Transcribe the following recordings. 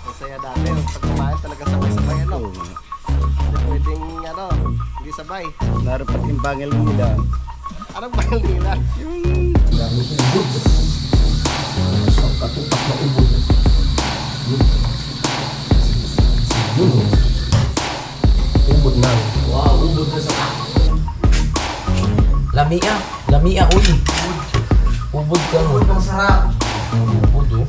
Masaya dati. Pag kumain talaga sabay-sabay ano. Hindi pwedeng ano, hindi sabay. Naroon pati yung bangil nila. Anong bahal nila? Ubod na. Wow, ubod na sa Lamia uy. Ubod ka mo. Ang sarap. Ubod oh.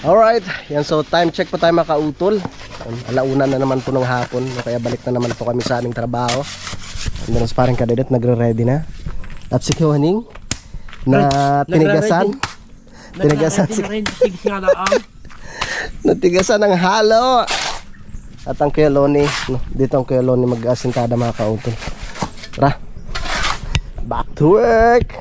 Alright, yan, so time check po tayo makautol. Alauna na naman po ng hapon, kaya balik na naman po kami sa aming trabaho. Andun sa parang kadedet, nagre-ready na. At si Kuhaning na tinigasan. Tinigasan si natigasan ng halo. At ang Kuya Loni, no, dito ang Kuya Loni mag-asintada mga kautol. Tara, back to work.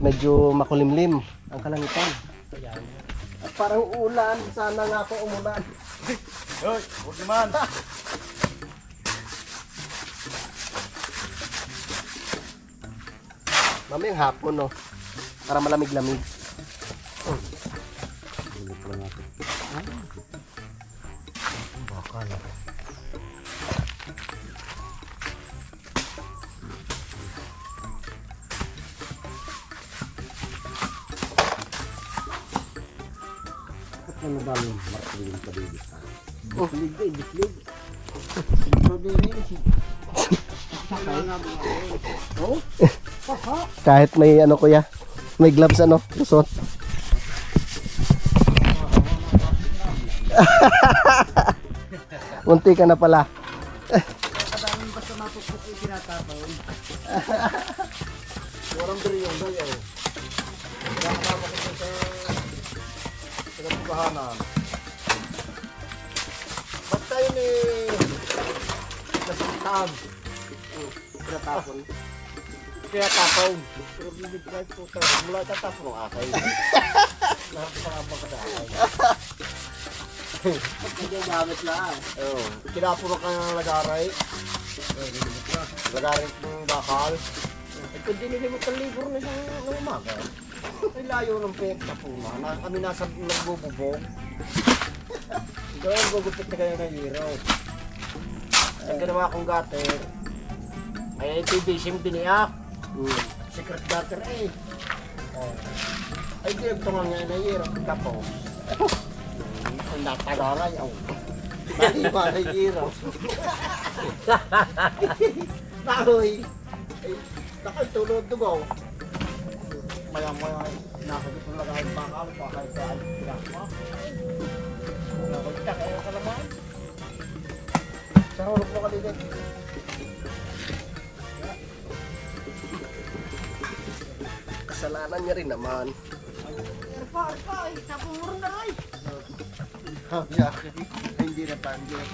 Medyo makulimlim ang kalangitan. At parang ulan, sana nga po umulan. Hoy, huwag naman. Mamayang hapon, no? Para malamig-lamig. Baka na. Ano ba yung martiling pa dito? Oh. Diklig. Kahit may ano kuya, may gloves ano, lusot. Munti ka na pala. Kadaming basta mapupok ay tinatapaw. Walang biryong dayo. Kaya kasama ko sa nagpugahanan. Ba't tayo ni nasintaan? Tinatapon. Kaya tapaw. Pero bibig kahit po tayo. Mula tatapon ng akay. Nakapagpangabang ka sa akay. Hindi gamit lang. Oo. Kinapuro ka ng lagaray. Lagaray ng bakal. At kung dinilimot ang libro na siyang ng umaga, ay layo ng pinagtapunan. Kami nasa nagbububong. Ito ang gugupit na kayo ng hero. Ang ginawa kong gutter, ay PVC biniyak. Secret gutter eh. Ay dinagtungan nga na hero. Tapos, ay natagaray. Bali hero. Nahoy. Ay, nakatulog dugaw. Maya-maya, nakakit mo lagay bakal, kahit kahit pinakma. Nakakita kayo ka naman. Sa hulog mo kalilit. Kasalanan niya rin naman. Arpa, tapong mo rin na rin. Hindi na pa rin yan.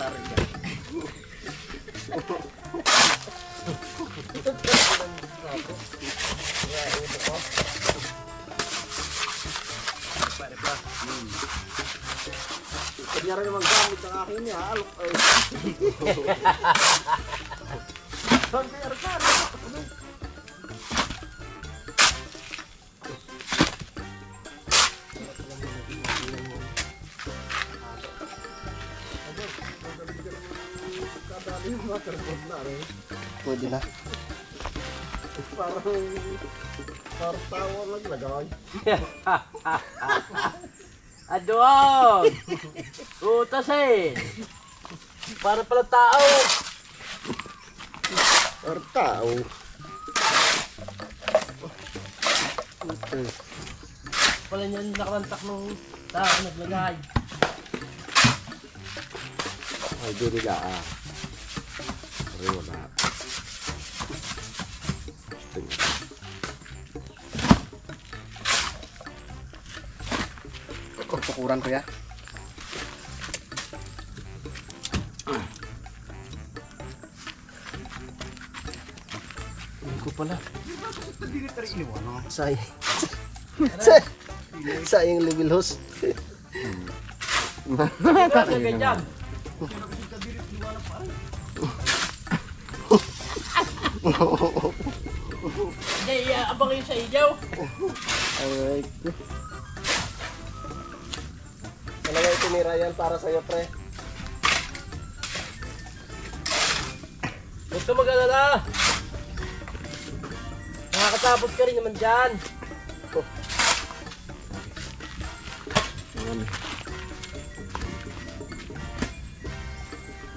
Kanya rin naman gamit ang akin niya, alok ay. Saan kaya Arpa? Pwede na. Parang tawa naglagay. Aduan! Utasin! Para pala tao! Parang tao. Pala niyan nakalantak nung tao naglagay. Ay, diri ka ah. Pero wala. Tukuran ko ya. Hindi ko pala. Sayang. Sayang level host. Kasi ganyan. Hindi, abang yun sa ilaw. Alright. Talaga itinira yan para sa'yo, pre. Huwag ka mag-alala. Nakakatapos ka rin naman dyan.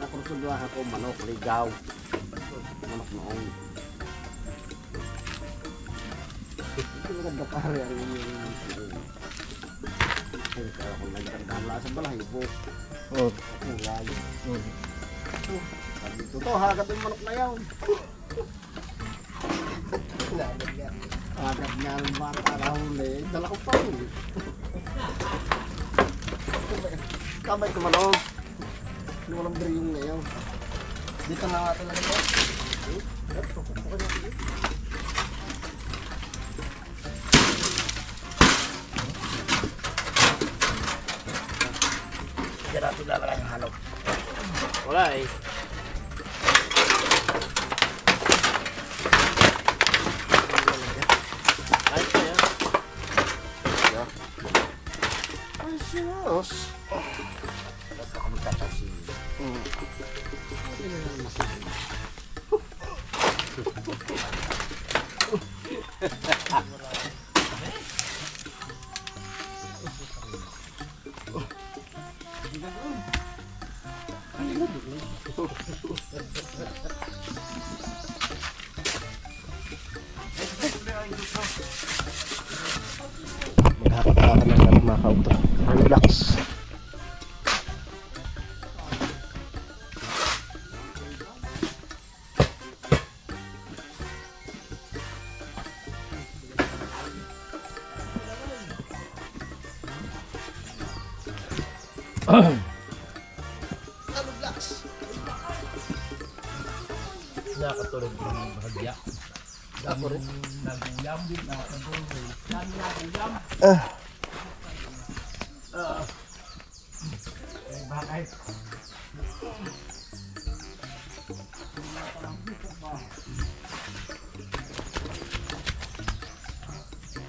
Nakursuduhan ako manok, ligaw. Manok noong. Ito maganda pare ang yung ay, kaya ako nagkakala sa balahibo. Oh. Kulay. Sabi ko, to, hagat yung manok na yun. Hagat niya ang bata na huli. Dala ko pa rin. Kamay ko manok. Ano walang briyong ngayon. Dito na nga talaga to. Kaya natin lalagay ang halaw. Wala eh. Kahit pa yan. Ay, siyos. Basta kami katasin. Maghakot na ako ng mga kauto. Relax. Nakatulog yung bahagya. Ako rin. Naguyam din, nakatulog. Dami naguyam. Bakit?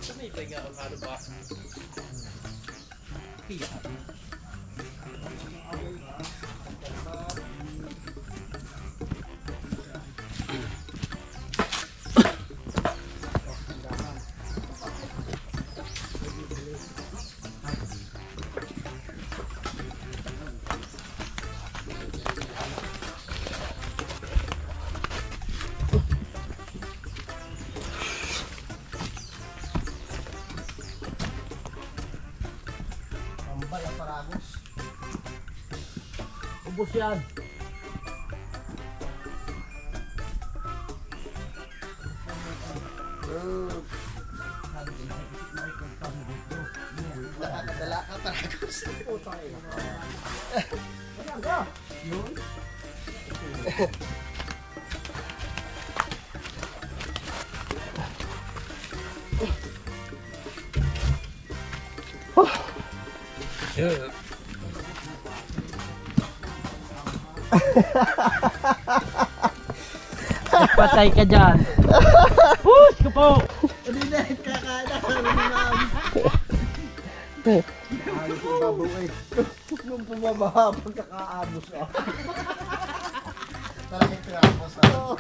Sumipay nga ang ano ba? Kaya. Tambay ang paragos. Ubus yan. Nakakadala ka paragos. Patay ka dyan. Push ko po. Hindi na, kakain na kami naman. Ayos yung babaw eh. Nung pumabaha, pagkakaabos ah. Talagang pinapos na.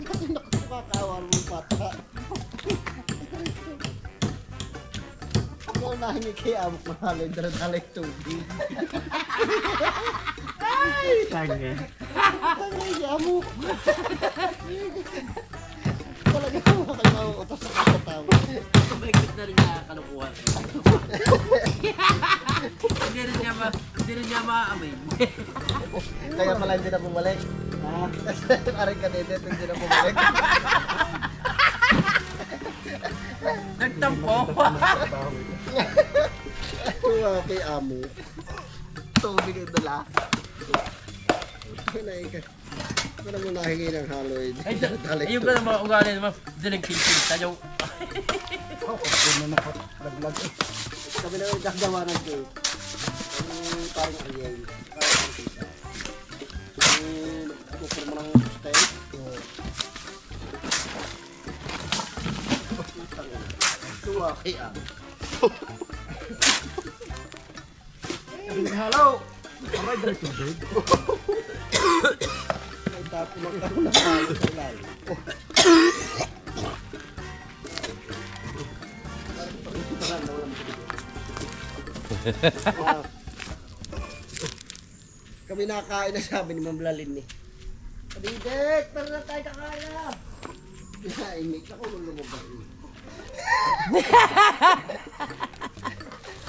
Kasi nakakawal mo pata. Ikaw nahingi kay amok na halay, daradalay tubig. Tange. Ay, amok. Talaga ako kayo mauutos sa katatawa. Kumikit na rin niya kalukuhan. Hindi rin niya maaamoy. Kaya pala hindi na bumalik. Aring kadidet, hindi na bumalik. Nagtampo. Tuwa kay amo. Tubig ang dala. Ano mo nahingi ng haloy? Ayun ka na mga ugali naman. Dilang kilpil. Tayo. Kami na yung gagawa ng cake. Parang alien. lumaki ah. Hello! Kamay dali tubig. Ay tapos ako na palo sa ilalim. Wow. Kami nakain na sabi ni Ma'am Lalin eh. Kadidek, para na tayo kakain na. Inaimik ako nung lumabas eh.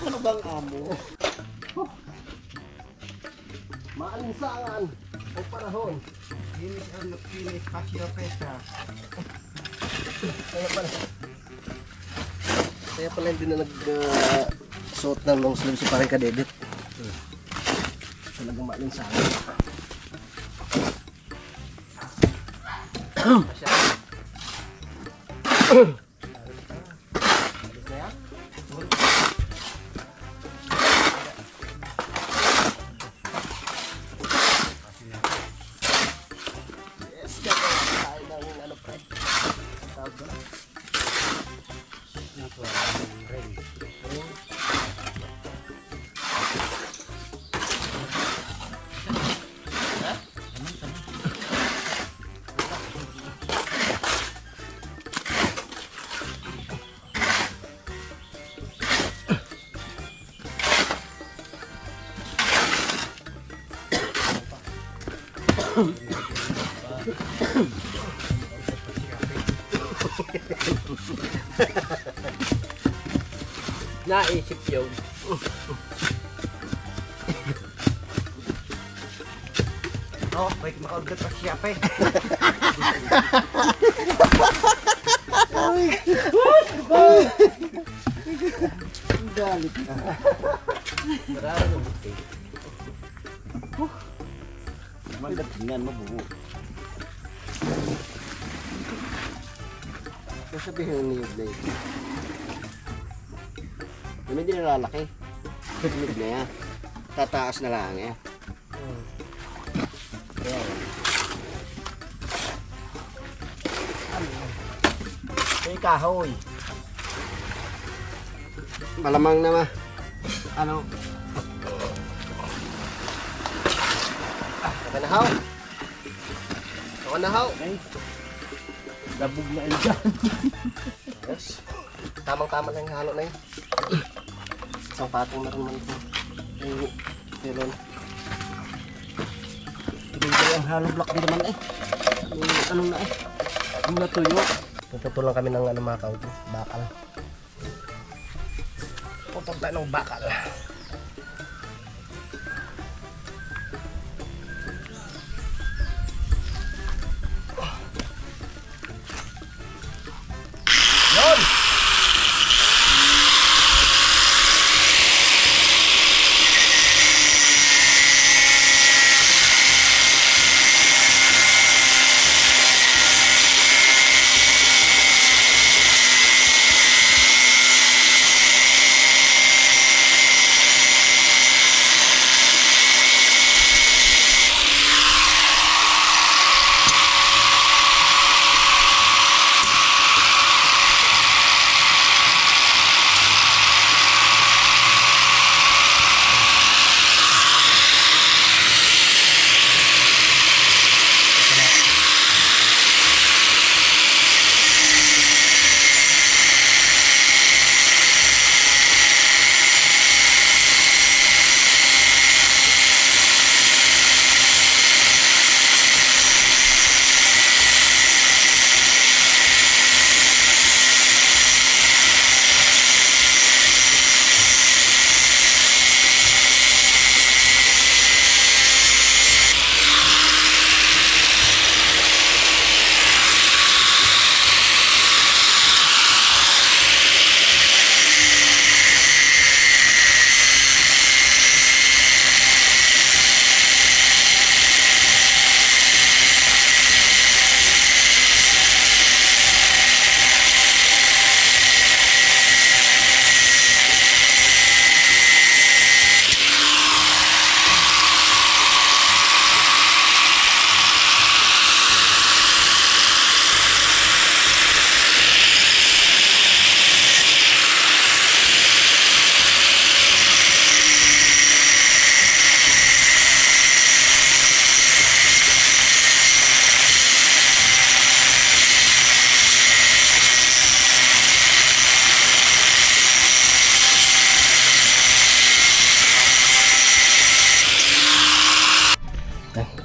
Ano bang amo? Maalinsangan o panahon. Kinis ang kinis pasyo pesa. Kaya pala hindi na suot ng long sleeve si parang kadedit. Talagang maalinsangan. Yes, gagawin tayo ng ano pre. Tawag ba? Naisip yun. Oh, wait, makaugad pa siya pa eh. Ang galit ka. Marami ng buti. Magat nga mabuo. Sasabihin ni Blade. Hindi din nalalaki. Tunog na yan. Tataas na lang eh. Ay, kahoy. Malamang naman. Ano? Nakanahaw. Nakanahaw. Labog na yun dyan. Yes. Tamang-tama lang yung halo na yun. Isang patong na rin man ito. Ay, melon. Hindi ang hollow block din naman eh. Anong na eh? Ang natuyo. Puputulan kami ng ano mga kauto. Bakal. Puputol tayo ng bakal.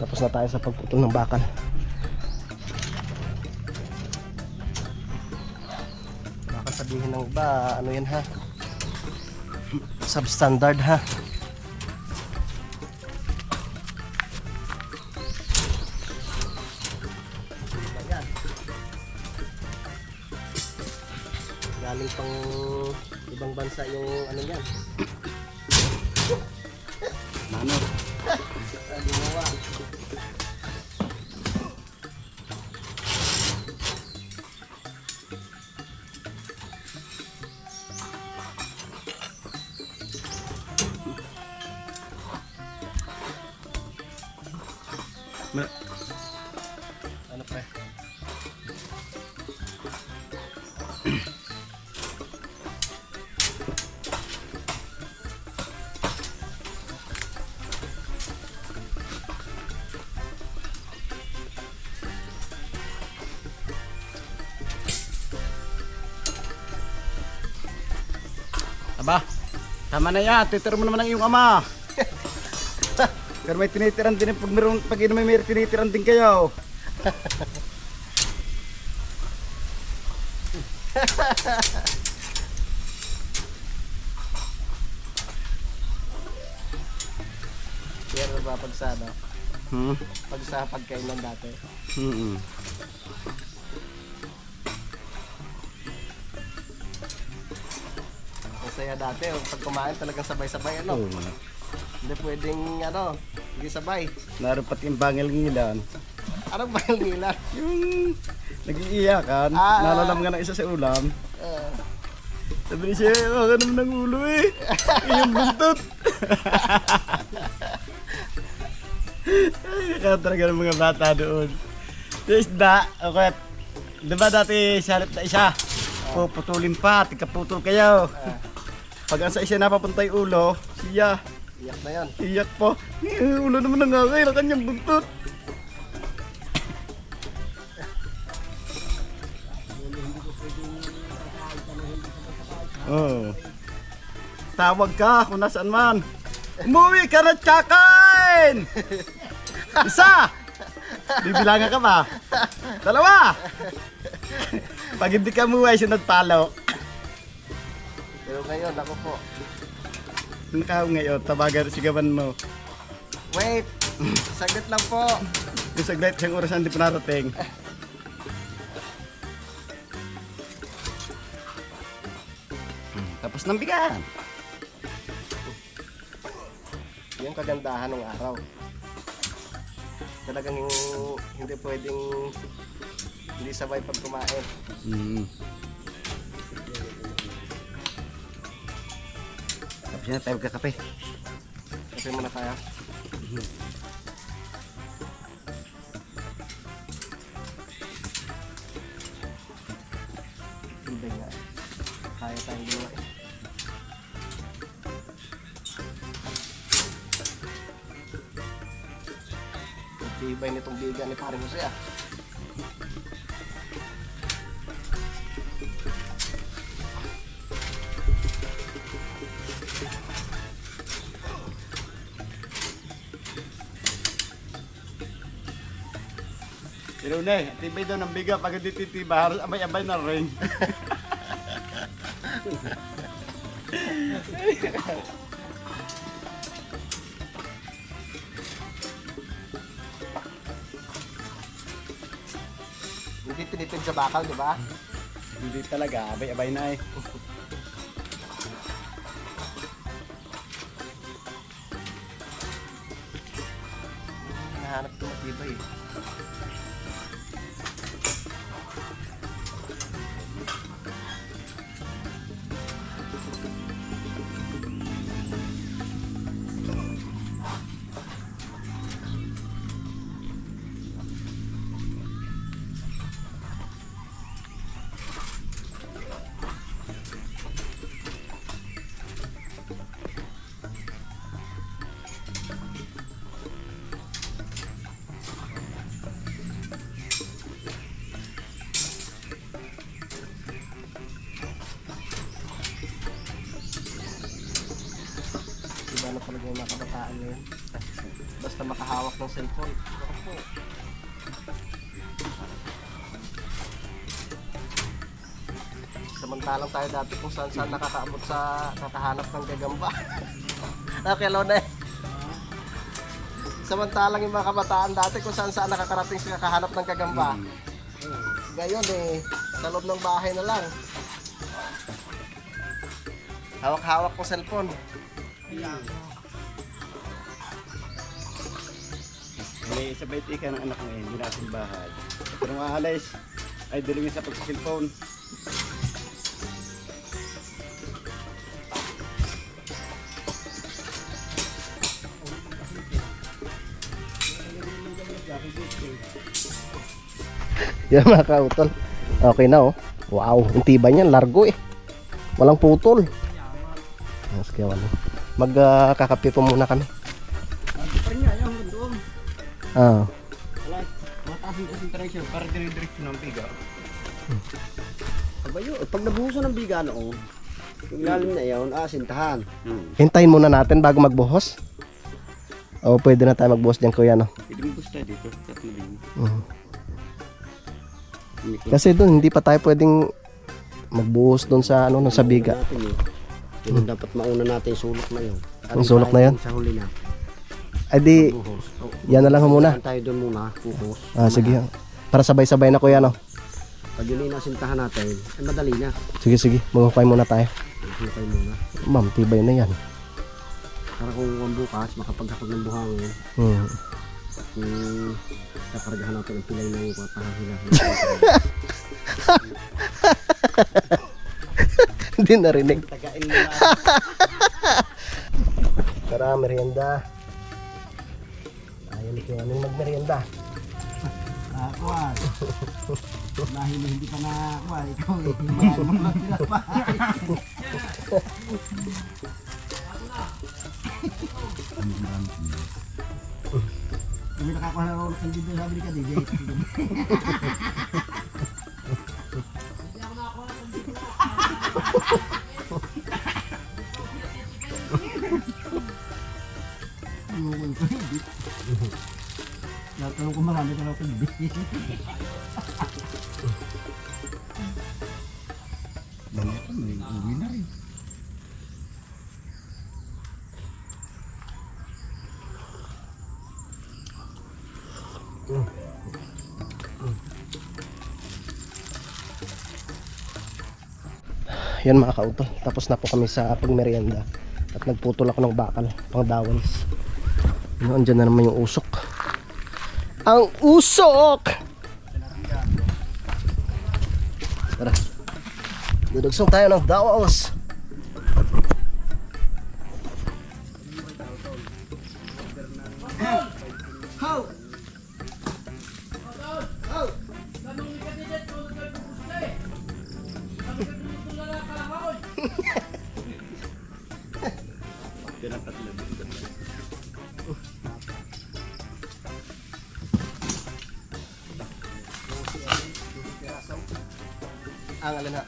Tapos na tayo sa pagputol ng bakal. Baka sabihin ng iba, ano yan ha? Substandard ha? Ayan. Galing pang ibang bansa yung ano yan. Ano? Gumawa. Ano pre? Aba, tama na yan. Titira mo naman ang iyong ama. Pero may tinitiran din. Pag inom may tinitiran din kayo. Pero ba pag sa ano? Hmm? Pag sa pagkainan dati? Hmm. Masaya dati, pag kumain talagang sabay-sabay ano? Oo. Hindi pwedeng ano, hindi sabay. Naroon pati yung bangil ngilan. Anong bahal nila? Yung nag-iiyakan. Nalalam nga na isa sa ulam. Sabi niya, baka naman ng ulo eh. Yung buntot. Ay, kaya talaga ng mga bata doon. Yung isda, okay. Diba dati sa halip na isa? Puputulin pa, tigkaputol kayo. Pag ang sa isa napapunta yung ulo, siya. Iyak na yan. Iyak po. Yung ulo naman nangangay na kanyang buntot. Oh. Tawag ka kung nasaan man. Umuwi ka na tsakain! Isa! Bibilangan ka ba? Dalawa! Pag hindi ka umuwi, sunod palo. Pero ngayon, ako po. Nakaw ngayon, tabagan sigawan mo. Wait! Saglit lang po. Yung saglit, isang oras hindi pa narating. Tapos ng bigan. Yung kagandahan ng araw. Talagang hindi pwedeng hindi sabay pag kumain. Tapos na tayo kakape. Kasi muna tayo. Ibay nga. Kaya tayong dalawa eh. Ibay nitong biga ni Paring Jose ah. Pero na tibay daw ng biga pag hindi titiba, halos abay-abay na rin. Hindi tinipid sa bakal, di ba? Hindi talaga, abay-abay na eh. Nahanap ko matibay eh. basta makahawak ng cellphone. Opo. Samantalang tayo dati kung saan saan nakakaabot sa kakahanap ng gagamba. Nakakalaw na eh. Samantalang yung mga kabataan dati kung saan saan nakakarating sa kakahanap ng gagamba. Ngayon eh, sa loob ng bahay na lang. Hawak-hawak ng cellphone. May sabay tika ng anak ngayon, hindi natin bahay. Pero mga alis, ay dali sa pagsisilphone. Yan mga kautol. Okay na oh. Wow, ang tibay niyan, largo eh. Walang putol. Yes, kaya wala. Magkakape po muna kami. Pero nga, yung doon. Ah. Wala, mataas yung concentration para dire-diretso ng biga. Abayo, pag nabuhusan ng biga noon, yung lalim na yun, sintahan. Hintayin muna natin bago magbuhos. O pwede na tayo magbuhos diyan kuya no. Pwede mo gusto dito, tatlo din. Kasi doon hindi pa tayo pwedeng magbuhos doon sa ano sa biga. Yun dapat mauna natin sulok na yun. Ang sulok na yun? Sa huli na. Ay di, yan na lang ho muna. Tayo doon muna, puhos. Ah sige. Para sabay-sabay na kuya no. Pag yun inasintahan natin, ay madali na. Sige sige, maghukay muna tayo. Hukay muna. Ma'am, tibay na yan. Para kung bukas, makapaghakot ng buhangin, kakargahan natin ang pilay ng patahila. Hindi narinig. Tagain mo na. Tara, merienda. Ayaw nito ano yung magmerienda. Kuwan. Dahil hindi pa na kuwan, ikaw eh. Kami nakakuha na ako hindi doon sabi ka DJ. Tanong ko marami ka na hindi. May uwi na rin. Yan mga kautol, tapos na po kami sa pagmerienda at nagputol ako ng bakal pang dawals. Ano, andyan na naman yung usok. Ang usok! Tara, dudugsong tayo ng dawals. Ang alin na?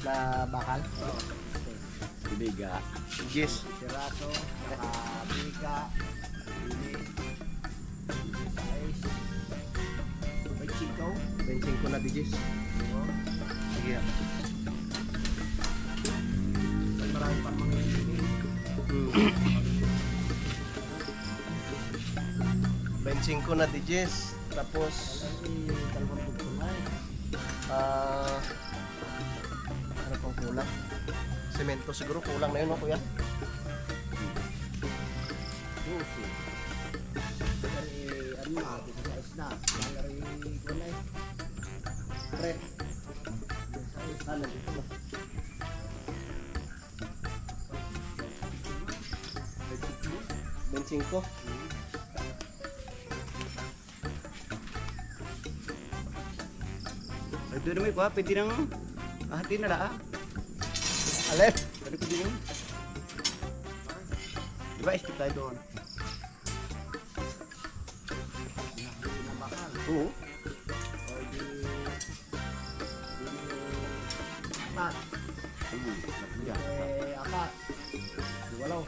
Na bakal? Biga. Yes. Siraso, biga, bili, size, may chikaw. Benching ko na digis. Sige. Marami pang mga Benching ko na digis. Tapos ano pang kulang? Semento siguro kulang na yun no kuya? ano na, size na. Kulay. Pre. Ano dito na? Benching ko. Doon naman ko, pwede nang hati na raa. Alin? Pwede ko din yun. Diba, step tayo doon. Oo. Apat. Yeah. Apat. Walaw.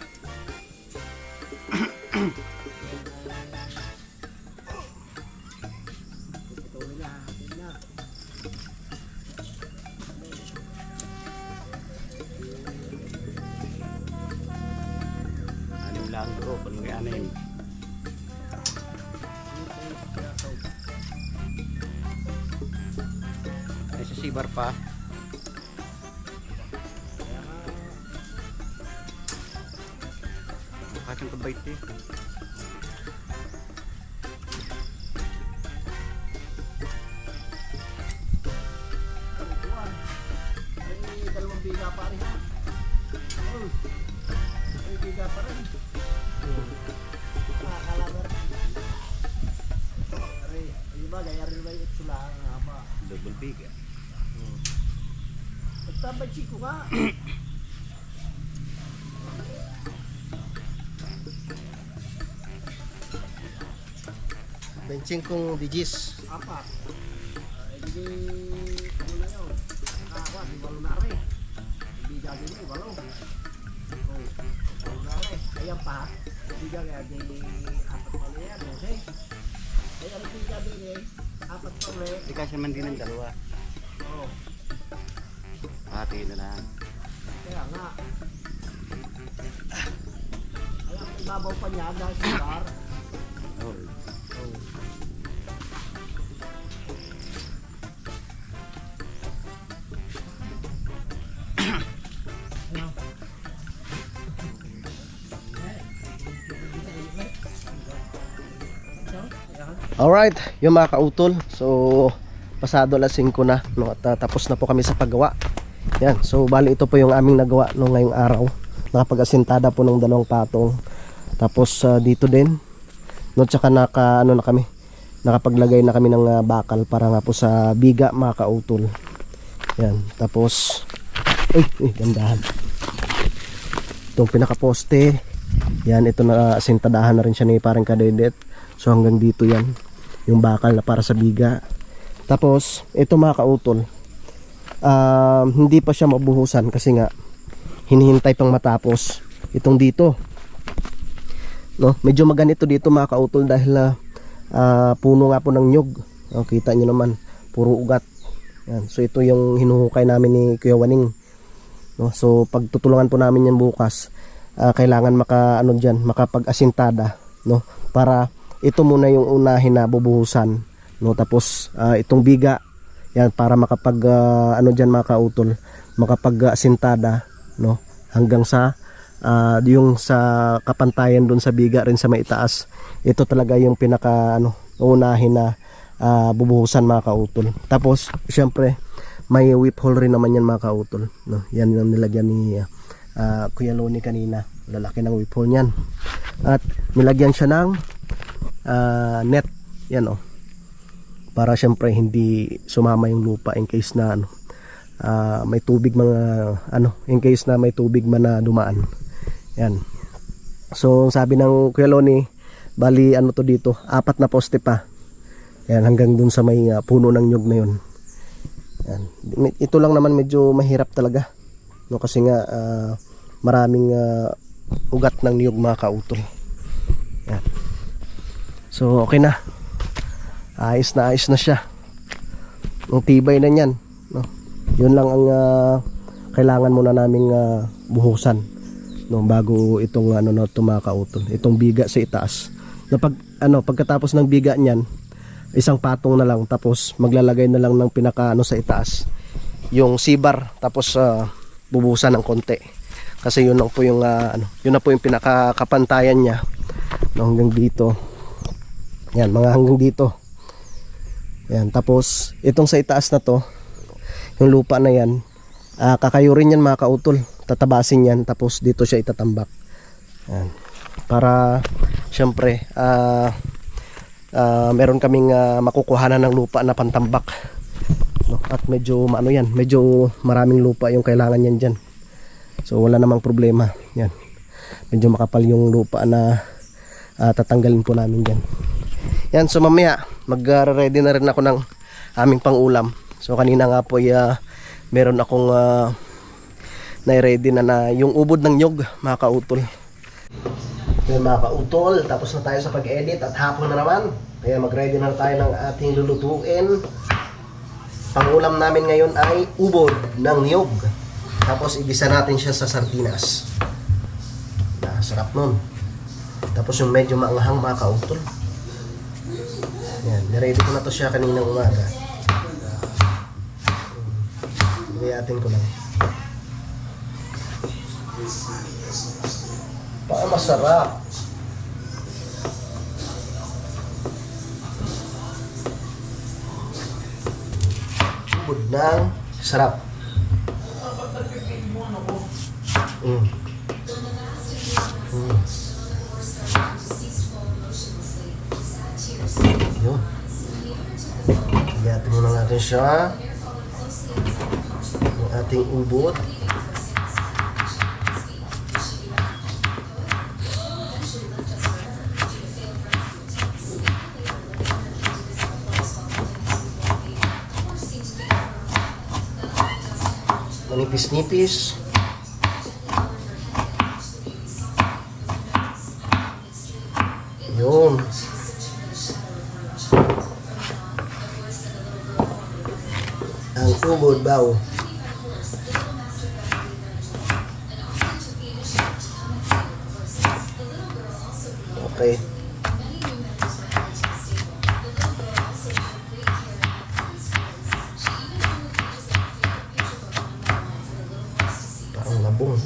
sibar pa. Makasang kabait eh. Ay, dalawang biga pa rin ha. Ay, biga pa rin. Nakakalagar. Ay, iba, gaya rin ba yung itsula nga ba? Double biga. Nagtabay chiko ka. Benching kong digis. Apat. Hindi, ano na yun? Nakakuha, di balo na rin. Hindi gagawin mo, balo. Oh, balo na rin. Ayan pa. Hindi gagawin, apat pa na yan. Okay? Ay, ano hindi gagawin eh? Apat pa ulit. Hindi kasi man din ng dalawa. Oo. Hati na lang. Kaya nga. Ayan, ibabaw pa niya dahil sa bar. Oh. Oh. Alright, yung mga kautol. So, pasado alas 5 na, no, at tapos na po kami sa paggawa. Yan, so bali ito po yung aming nagawa no, ngayong araw. Nakapag-asintada po ng 2 patong. Tapos dito din, no, tsaka ano na kami, nakapaglagay na kami ng bakal para nga po sa biga mga kautol. Yan, tapos, gandahan. Itong pinakaposte, yan, ito na asintadahan na rin siya ni parang Kadedet. So hanggang dito yan, yung bakal na para sa biga. Tapos ito mga kautol, hindi pa siya mabuhusan kasi nga hinihintay pang matapos itong dito, no? Medyo maganito dito mga kautol dahil puno nga po ng nyug. Kita nyo naman, puro ugat. Yan. So ito yung hinuhukay namin ni Kuya Waning, no? So pagtutulungan po namin yan bukas, kailangan makapag-asintada, no? Para ito muna yung unahin na bubuhusan, no? Tapos itong biga yan para makapag mga kautol, makapag-asintada, no? Hanggang sa yung sa kapantayan dun sa biga rin sa maitaas. Ito talaga yung pinaka unahin na bubuhusan mga kautol. Tapos syempre may whip hole rin naman yan mga kautol, no? Yan yung nilagyan ni Kuya Loni kanina. Lalaki ng whip hole niyan. At nilagyan siya ng net, yan para syempre hindi sumama yung lupa in case na may tubig in case na may tubig man na dumaan. Yan. So sabi ng Kuya Loni, bali to dito, 4 na poste pa. Yan, hanggang dun sa may puno ng nyug na yun. Yan. Ito lang naman medyo mahirap talaga, no, kasi nga maraming ugat ng nyug mga kautol. Yan. So okay na. Ayos na siya. Ang tibay na niyan, no? Yun lang ang kailangan muna naming buhusan, no, bago itong mga kautol, itong biga sa itaas. Na pagkatapos ng biga niyan, isang patong na lang, tapos maglalagay na lang ng pinaka sa itaas, yung sibar, tapos bubuhusan ng konti. Kasi yun lang po yung yun na po yung pinakakapantayan niya, no, hanggang dito. Yan, mga hanggang dito. Yan, tapos itong sa itaas na to, yung lupa na yan, kakayurin yan mga kautol, tatabasin yan, tapos dito siya itatambak. Yan. Para syempre meron kaming makukuhanan ng lupa na pantambak, no? At medyo medyo maraming lupa yung kailangan yan dyan. So wala namang problema. Yan, medyo makapal yung lupa na tatanggalin po namin dyan. Yan, so mamaya mag-ready na rin ako ng aming pangulam. So kanina nga po meron akong na-ready na yung ubod ng nyog mga kautol. Yan mga kautol, tapos na tayo sa pag-edit at hapon na naman. Kaya mag-ready na tayo ng ating lulutuin. Pangulam namin ngayon ay ubod ng nyog. Tapos igisa natin siya sa sardinas. Sarap nun. Tapos yung medyo maanghang mga kautol. Yan, niready ko na to siya kaninang umaga. Gayatin ko lang. Baka masarap. Ubod ng sarap. Mm. Mm. Yun. Gayatin muna natin siya. Ang ating ubod. Manipis-nipis. Yun. Ang ubod baw. Okay. Parang labong.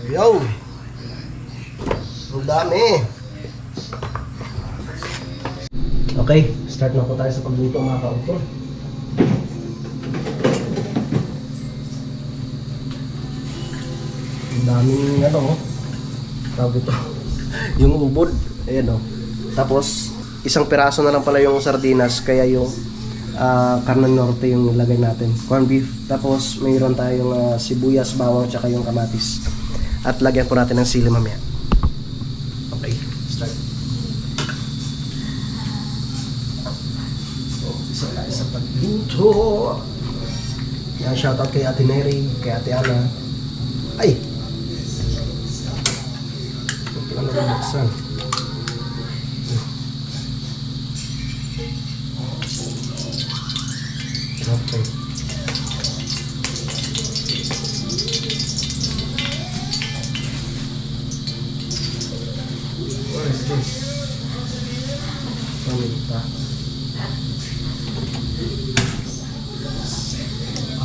Yo! Ang dami! Okay, start na po tayo sa pagluto mga kautol. Ang daming tawag ito, yung ubod, ayan Tapos, isang piraso na lang pala yung sardinas, kaya yung carne norte yung nilagay natin. Corn beef, tapos mayroon tayong sibuyas, bawang, tsaka yung kamatis. At lagyan po natin ng sili mamaya. Okay, start. So, isa tayo sa pagluto. Yan, shoutout kay Ate Neri, kay Ate Ana. Ay! Ito na nabuksan. Okay. What is this? Paminta.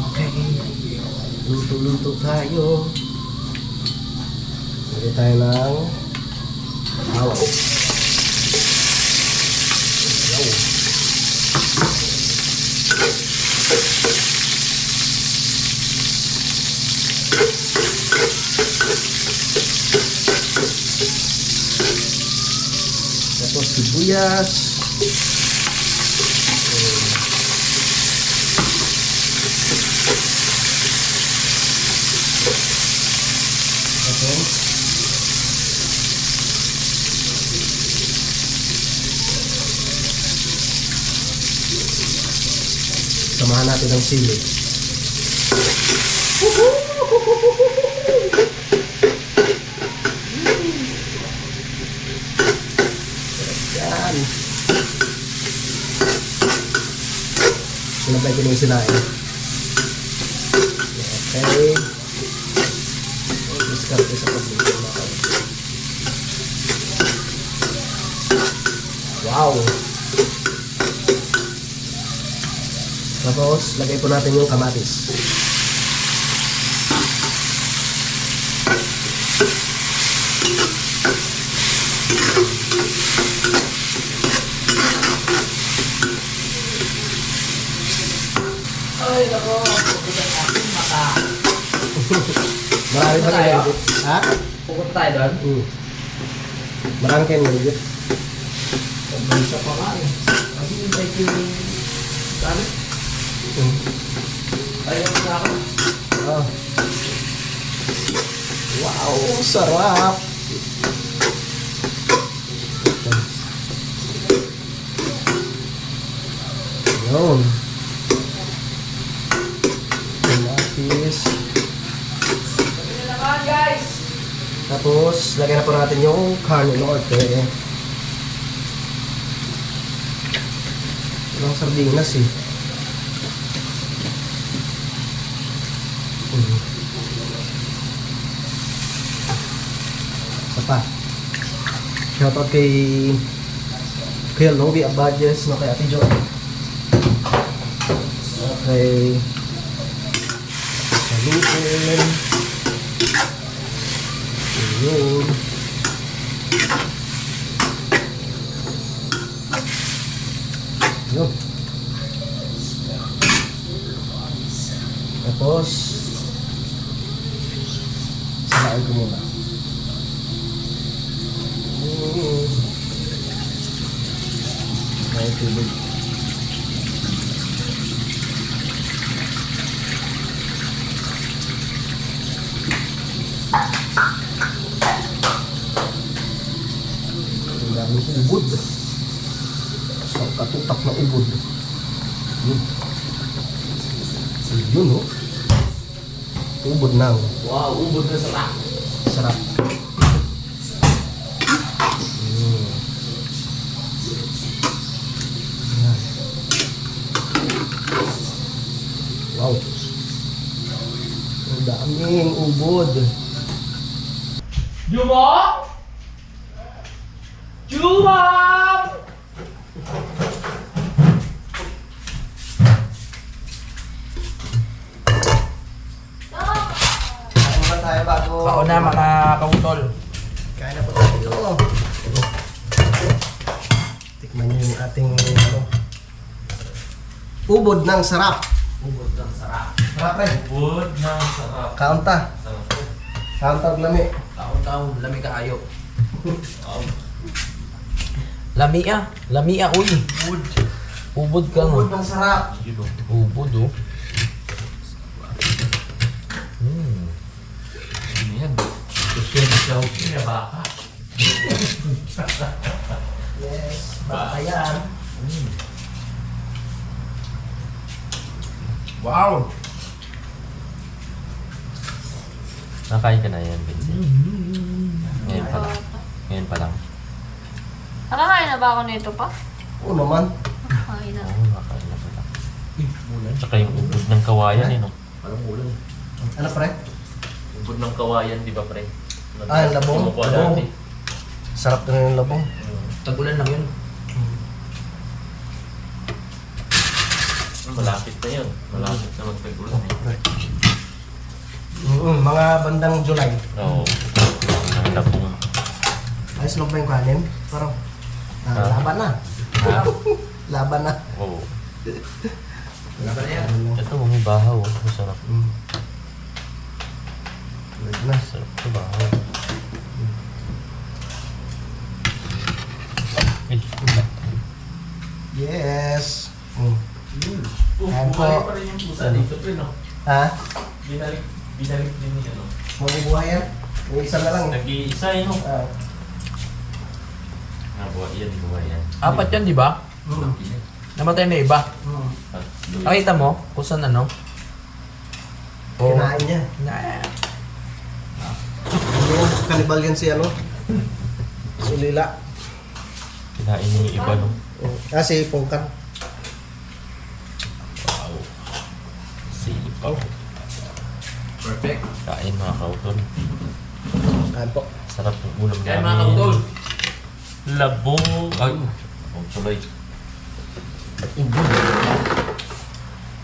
Okay. Luto-luto tayo. Lagay tayo ng bawang. Yaw. Tapos sibuyas. Tapos samahan natin ng sili. Yan. Sinabay ko na yung sinain. Okay. Discarte sa pagluto na ako. Wow! Tapos, lagay po natin yung kamatis. Ay, nako. Pupunta ang aking mata. Marami pa kayo. Ha? Pupunta tayo doon? Marami kayong nilagit. Pagbansa pa nga eh. Kasi hintay ko yung... Sabi? Ayaw na ako. Oh. Wow, sarap! Yun. Kamatis. Tapos, lagyan na po natin yung carne norte. Walang sardinas eh. Isa pa. Shoutout kay Kuya Lovi Abadjes, no, kay Ate Jo. Okay. Salutin. Yun. Yun. Tapos, salain ko muna. May tubig. Ang daming ubod. Sa katutak na ubod. Yun. Yun, oh. Ubod na. Wow, ubod na sarap. Sarap. Yan. Wow. Ang daming ubod. Jumong! Jumong! Kain ba tayo bago? Ako na mga kautol. Kain na po tayo. Tikman niyo yung ating ano. Ubod ng sarap. Ubod ng sarap. Sarap eh. Ubod ng sarap. Kaunta. Kaunta og lami. Taon-taon, lami kaayo. Lami ah. Lami ah, uy. Ubod. Ubod ka Ubod nga. ng sarap. Ubod oh. Ano yan? Susensyaw niya baka. Yes. Baka yan. Wow! Nakain ka na yan, Vincent. Ngayon pa lang. Ngayon pa lang. Nakakain na ba ako nito pa? Oo naman. Nakakain na. Oo, nakain na pala. Ulan. Tsaka yung ubod ng kawayan, eh, no? Parang ulan. Ano pre? Ubod ng kawayan, di ba, pre? Ah, yung labong? Kumukuha Labong. dati. Sarap na yung labong. Tag-ulan lang yun. Malapit na yun. Malapit na magtag-ulan, eh. Mga bandang July. Oo. Ang labong. Ayos lang ba yung kanin? Parang laban na. Ha? Laban na. Oo. Wala pa na yan. Ito, may bahaw. Masarap. Laban na. Masarap ito, bahaw. Eh, Yes. Ayan po. pa rin yung pusa dito, pre, no? Ha? Binalik din niya, no? Mabubuhay yan? Yung isa na lang. Nag-iisa, eh, no? Ah. Buhay yan. Apat yan, di ba? Namatay na iba. Nakita mo kung saan ano? Kinain niya. Na. Yung kanibal yan si ano? Si Lila. Kinain niya yung iba, no? Ah, si Pongkan. Wow. Sipaw. Perfect. Kain mga kautol. Kain po. Sarap ng ulam Kaya namin. mga kautol. Labong. Ay. Ang tuloy. Ubod.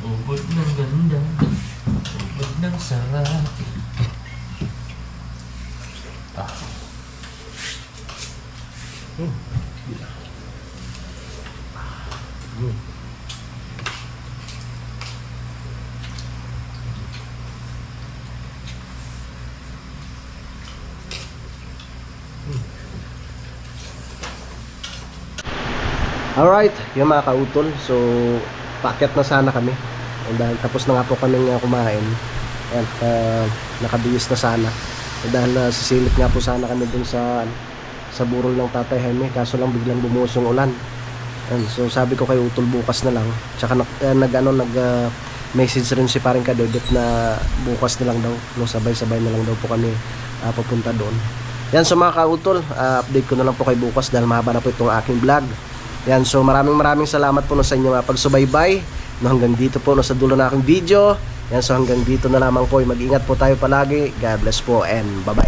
Ubod ng ganda. Ubod ng sarap. Ah. Alright, yung mga kautol. So, paakyat na sana kami. Dahil tapos na nga po kami kumain. At nakabihis na sana. Dahil sisilip nga po sana kami dun sa burol ng Tatay Jaime. Kaso lang biglang bumuhos yung ulan. And so sabi ko kay Utol bukas na lang. Tsaka message rin si paring Kadedet na bukas na lang daw. No, sabay-sabay na lang daw po kami papunta doon. Yan, so mga kautol, update ko na lang po kay bukas dahil mahaba na po itong aking vlog. Yan, so maraming salamat po sa inyong pagsubaybay. No, hanggang dito po sa dulo na aking video. Yan, so hanggang dito na lamang po. Mag-ingat po tayo palagi. God bless po and bye-bye.